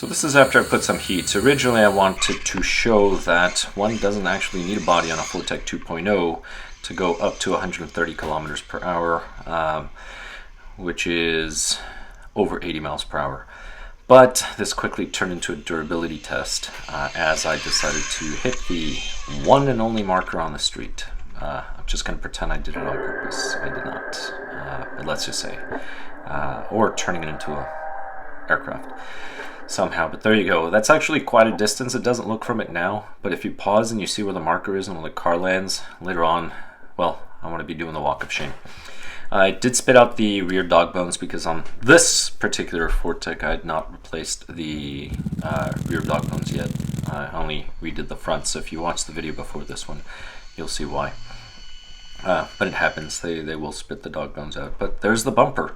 So this is after I put some heat. So originally I wanted to show that one doesn't actually need a body on a Fortec 2.0 to go up to 130 kilometers per hour, which is over 80 miles per hour. But this quickly turned into a durability test as I decided to hit the one and only marker on the street. I'm just going to pretend I did it on purpose. I did not, but let's just say. Or turning it into an aircraft somehow. But there you go. That's actually quite a distance. It doesn't look from it now, but if you pause and you see where the marker is and when the car lands later on, well, I want to be doing the walk of shame. I did spit out the rear dog bones because on this particular Fortec I had not replaced the rear dog bones yet. I only redid the front, so if you watch the video before this one, you'll see why. But it happens, they will spit the dog bones out. But there's the bumper.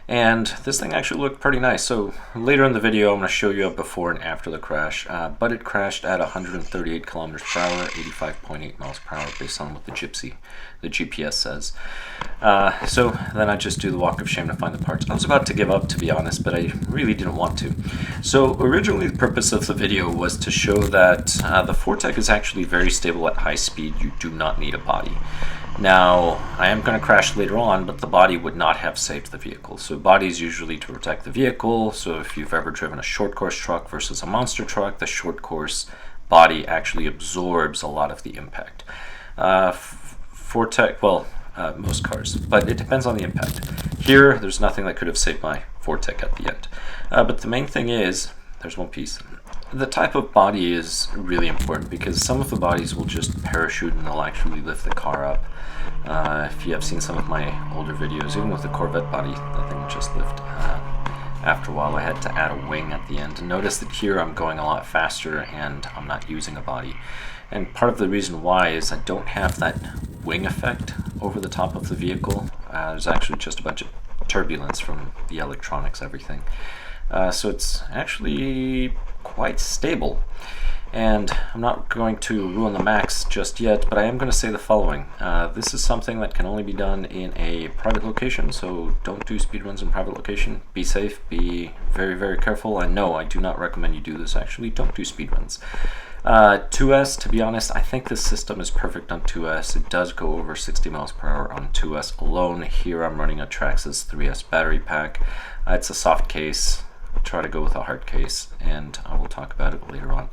And this thing actually looked pretty nice. So later in the video I'm going to show you a before and after the crash, but it crashed at 138 kilometers per hour, 85.8 miles per hour based on what the GPS says. So then I just do the walk of shame to find the parts. I was about to give up, to be honest, but I really didn't want to. So originally the purpose of the video was to show that the Fortec is actually very stable at high speed. You do not need a body. Now, I am going to crash later on, but the body would not have saved the vehicle. So body is usually to protect the vehicle. So if you've ever driven a short course truck versus a monster truck, the short course body actually absorbs a lot of the impact. Fortec, well, most cars, but it depends on the impact. Here, there's nothing that could have saved my Fortec at the end. But the main thing is, there's one piece. The type of body is really important because some of the bodies will just parachute and they'll actually lift the car up. If you have seen some of my older videos, even with the Corvette body, that thing would just lift. After a while I had to add a wing at the end. And notice that here I'm going a lot faster and I'm not using a body. And part of the reason why is I don't have that wing effect over the top of the vehicle. There's actually just a bunch of turbulence from the electronics, everything. So it's actually quite stable. And I'm not going to ruin the Max just yet, but I am going to say the following. This is something that can only be done in a private location, so don't do speedruns in private location. Be safe, be very, very careful. And no, I do not recommend you do this actually. Don't do speedruns. 2S, to be honest, I think this system is perfect on 2S. It does go over 60 miles per hour on 2S alone. Here I'm running a Traxxas 3S battery pack. It's a soft case. Try to go with a hard case, and I will talk about it later on.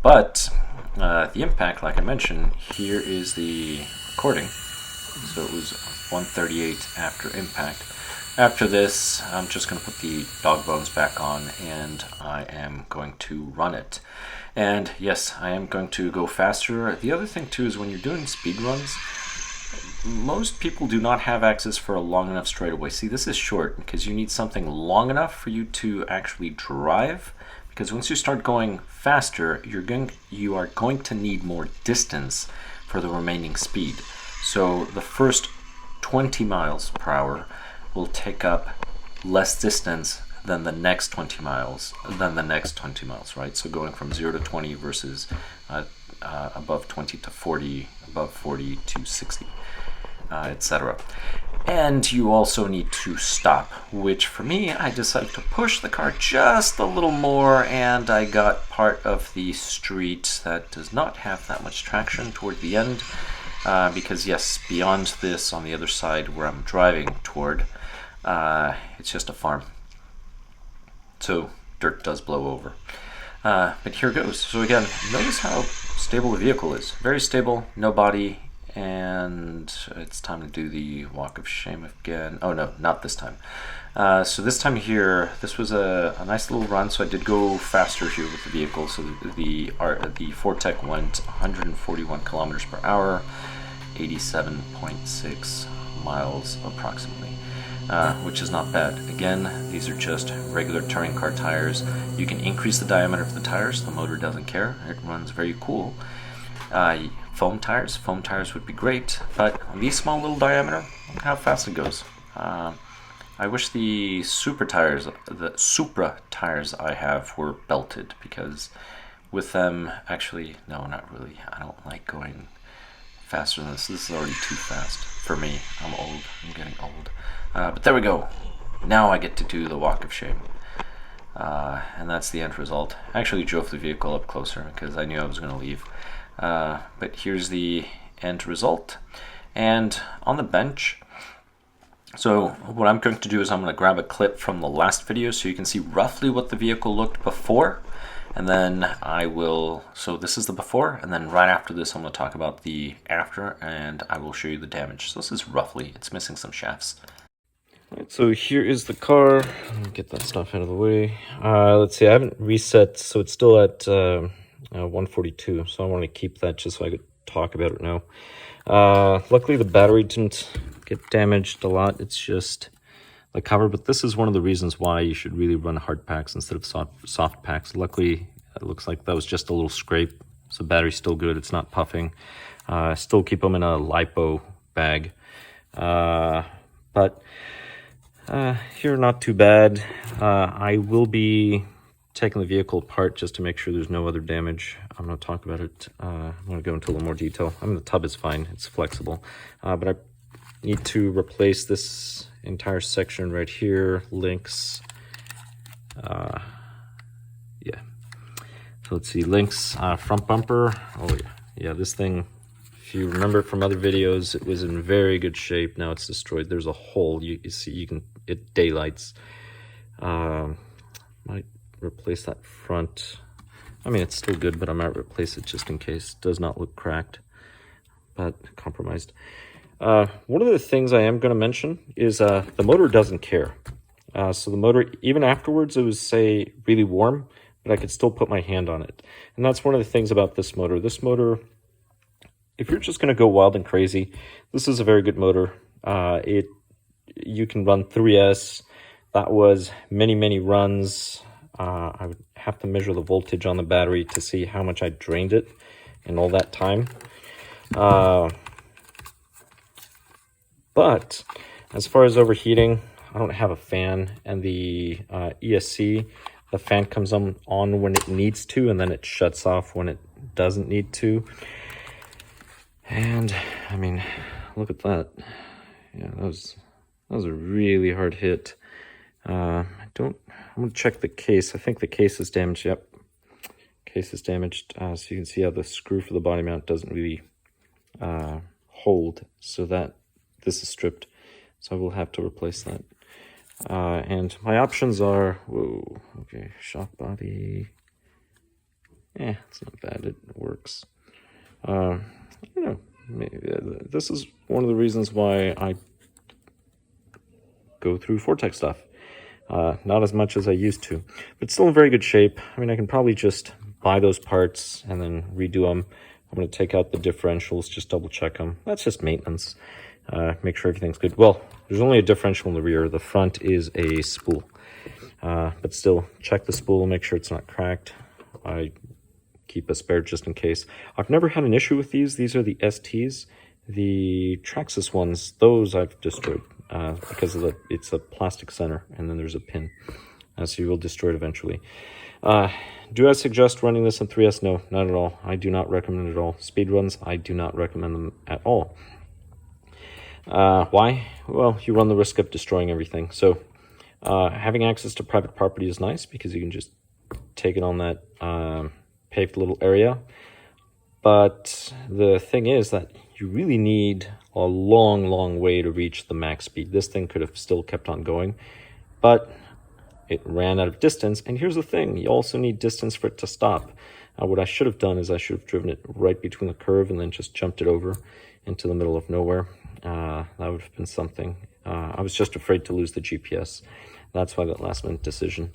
But the impact, like I mentioned, here is the recording. So it was 138 after impact. After this, I'm just going to put the dog bones back on, and I am going to run it. And yes, I am going to go faster. The other thing too is when you're doing speed runs, most people do not have access for a long enough straightaway. See, this is short because you need something long enough for you to actually drive. Because once you start going faster, you are going to need more distance for the remaining speed. So the first 20 miles per hour will take up less distance than the next 20 miles, right? So going from 0 to 20 versus above 20 to 40, above 40 to 60, etc. And you also need to stop, which for me, I decided to push the car just a little more, and I got part of the street that does not have that much traction toward the end, because yes, beyond this, on the other side where I'm driving toward, it's just a farm. So dirt does blow over. But here goes. So again, notice how stable the vehicle is. Very stable, no body. And it's time to do the walk of shame again. Oh no, not this time. So this time here, this was a nice little run, so I did go faster here with the vehicle. So the Fortec went 141 kilometers per hour, 87.6 miles approximately, which is not bad. Again, these are just regular touring car tires. You can increase the diameter of the tires, the motor doesn't care, it runs very cool. Foam tires would be great, but on these small little diameter, look how fast it goes. I wish the Supra tires I have were belted, because with them, actually, no, not really. I don't like going faster than this. This is already too fast for me. I'm old. I'm getting old. But there we go. Now I get to do the walk of shame. and that's the end result. I actually drove the vehicle up closer because I knew I was going to leave. But here's the end result. And on the bench, so what I'm going to do is I'm going to grab a clip from the last video so you can see roughly what the vehicle looked before. And then I will, so this is the before, and then right after this I'm going to talk about the after, and I will show you the damage. So this is roughly, it's missing some shafts. Right, so here is the car. Let me get that stuff out of the way. Let's see, I haven't reset, so it's still at 142, so I want to keep that just so I could talk about it now. Luckily the battery didn't get damaged a lot, it's just the cover, but this is one of the reasons why you should really run hard packs instead of soft packs. Luckily, it looks like that was just a little scrape, so battery's still good, it's not puffing. Still keep them in a lipo bag. But here, not too bad. I will be taking the vehicle apart just to make sure there's no other damage. I'm going to talk about it. I'm going to go into a little more detail. I mean, the tub is fine, it's flexible. But I need to replace this entire section right here, links. Yeah. So let's see, links, front bumper. Oh yeah, this thing, if you remember from other videos, it was in very good shape. Now it's destroyed. There's a hole. You see, it daylights. Might replace that front. I mean, it's still good, but I might replace it just in case. It does not look cracked, but compromised. One of the things I am going to mention is the motor doesn't care. So the motor, even afterwards, it was, say, really warm, but I could still put my hand on it. And that's one of the things about this motor. This motor, if you're just going to go wild and crazy, this is a very good motor. You can run 3S. That was many runs. I would have to measure the voltage on the battery to see how much I drained it in all that time. But as far as overheating, I don't have a fan, and the ESC, the fan comes on when it needs to, and then it shuts off when it doesn't need to. And I mean, look at that. Yeah, that was a really hard hit. I'm gonna check the case. I think the case is damaged. Yep, case is damaged. So you can see how the screw for the body mount doesn't really hold, so that this is stripped, so I will have to replace that. And my options are, whoa, okay, shock body. It's not bad, it works. You know, this is one of the reasons why I go through Vortex stuff. Not as much as I used to, but still in very good shape. I mean, I can probably just buy those parts and then redo them. I'm going to take out the differentials, just double check them. That's just maintenance. Make sure everything's good. Well, there's only a differential in the rear. The front is a spool. But still, check the spool, make sure it's not cracked. I keep a spare just in case. I've never had an issue with these. These are the STs. The Traxxas ones, those I've destroyed because of it's a plastic center, and then there's a pin. So you will destroy it eventually. Do I suggest running this in 3S? No, not at all. I do not recommend it at all. Speedruns, I do not recommend them at all. Why? Well, you run the risk of destroying everything. So having access to private property is nice because you can just take it on that paved little area. But the thing is that you really need a long way to reach the max speed. This thing could have still kept on going, but it ran out of distance. And here's the thing, you also need distance for it to stop. What I should have done is I should have driven it right between the curve and then just jumped it over into the middle of nowhere. That would have been something. I was just afraid to lose the GPS. That's why that last minute decision.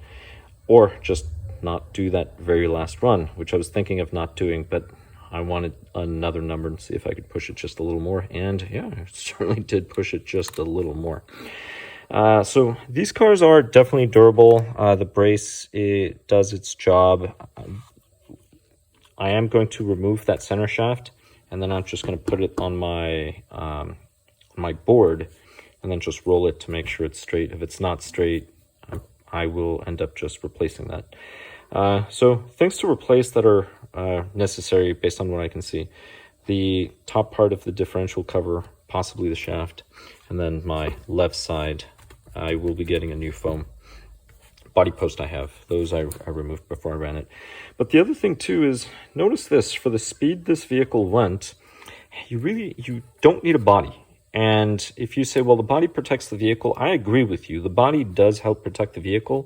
Or just not do that very last run, which I was thinking of not doing, but I wanted another number and see if I could push it just a little more. And yeah, I certainly did push it just a little more. So these cars are definitely durable. The brace, it does its job. I am going to remove that center shaft, and then I'm just going to put it on my my board and then just roll it to make sure it's straight. If it's not straight, I will end up just replacing that. So things to replace that are necessary based on what I can see: the top part of the differential cover, possibly the shaft, and then my left side, I will be getting a new foam. body post I have. Those I removed before I ran it. But the other thing too is, notice this, for the speed this vehicle went, you don't need a body. And if you say, well, the body protects the vehicle, I agree with you. The body does help protect the vehicle.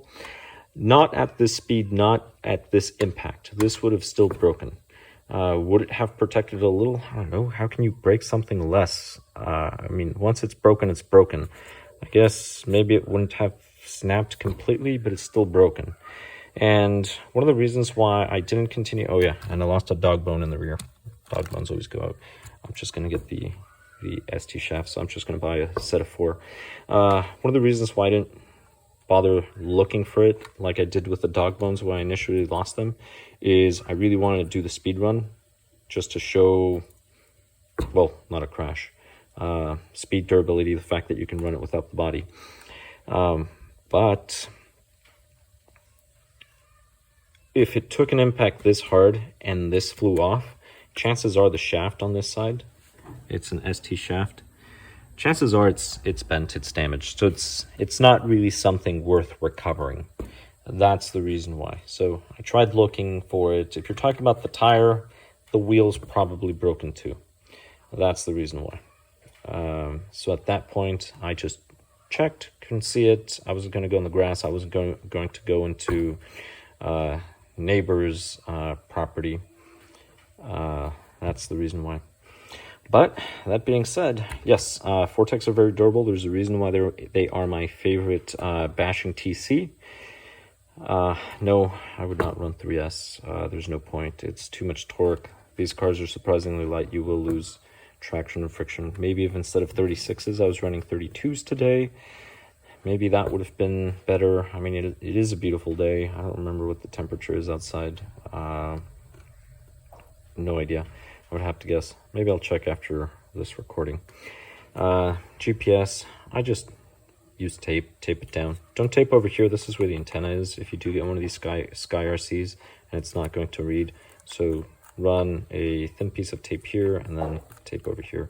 Not at this speed, not at this impact. This would have still broken. Would it have protected a little? I don't know. How can you break something less? I mean, once it's broken, it's broken. I guess maybe it wouldn't have snapped completely, but it's still broken. And one of the reasons why I didn't continue... Oh, yeah, and I lost a dog bone in the rear. Dog bones always go out. I'm just going to get the ST shaft, so I'm just going to buy a set of 4. One of the reasons why I didn't bother looking for it like I did with the dog bones when I initially lost them is I really wanted to do the speed run just to show, well, not a crash, speed, durability, the fact that you can run it without the body. But if it took an impact this hard and this flew off, chances are the shaft on this side, it's an ST shaft, chances are it's bent, it's damaged, so it's not really something worth recovering. That's the reason why. So I tried looking for it. If you're talking about the tire, the wheel's probably broken too. That's the reason why. So at that point, I just checked, couldn't see it. I wasn't going to go in the grass. I wasn't going to go into neighbor's property. That's the reason why. But that being said, yes, Vortex are very durable. There's a reason why they are my favorite bashing TC. No, I would not run 3S. There's no point. It's too much torque. These cars are surprisingly light. You will lose traction and friction. Maybe if instead of 36s, I was running 32s today, maybe that would have been better. I mean, it is a beautiful day. I don't remember what the temperature is outside. No idea. I would have to guess. Maybe I'll check after this recording. GPS, I just use tape it down. Don't tape over here. This is where the antenna is if you do get one of these Sky RCs and it's not going to read. So run a thin piece of tape here and then tape over here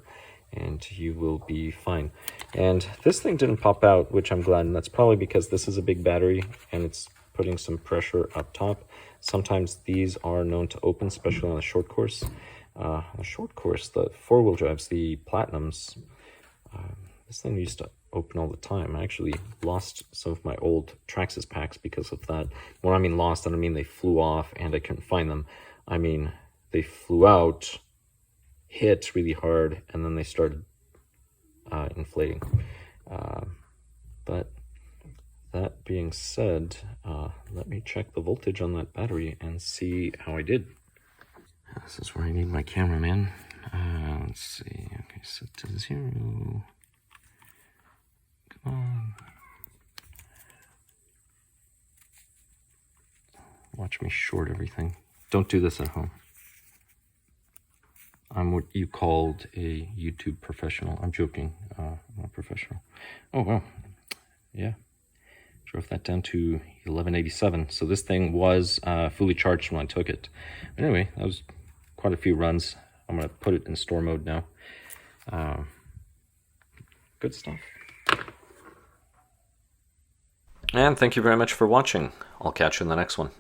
and you will be fine. And this thing didn't pop out, which I'm glad, and that's probably because this is a big battery and it's putting some pressure up top. Sometimes these are known to open, especially on a short course. On a short course, the 4-wheel drives, the Platinums, this thing used to open all the time. I actually lost some of my old Traxxas packs because of that. When I mean lost, I don't mean they flew off and I couldn't find them. I mean they flew out, hit really hard, and then they started inflating. But that being said, let me check the voltage on that battery and see how I did. This is where I need my cameraman. Let's see. Okay, set to 0. Come on. Watch me short everything. Don't do this at home. I'm what you called a YouTube professional. I'm joking. I'm not a professional. Oh, wow. Yeah. Drove that down to 1187. So this thing was fully charged when I took it. But anyway, that was quite a few runs. I'm going to put it in store mode now. Good stuff. And thank you very much for watching. I'll catch you in the next one.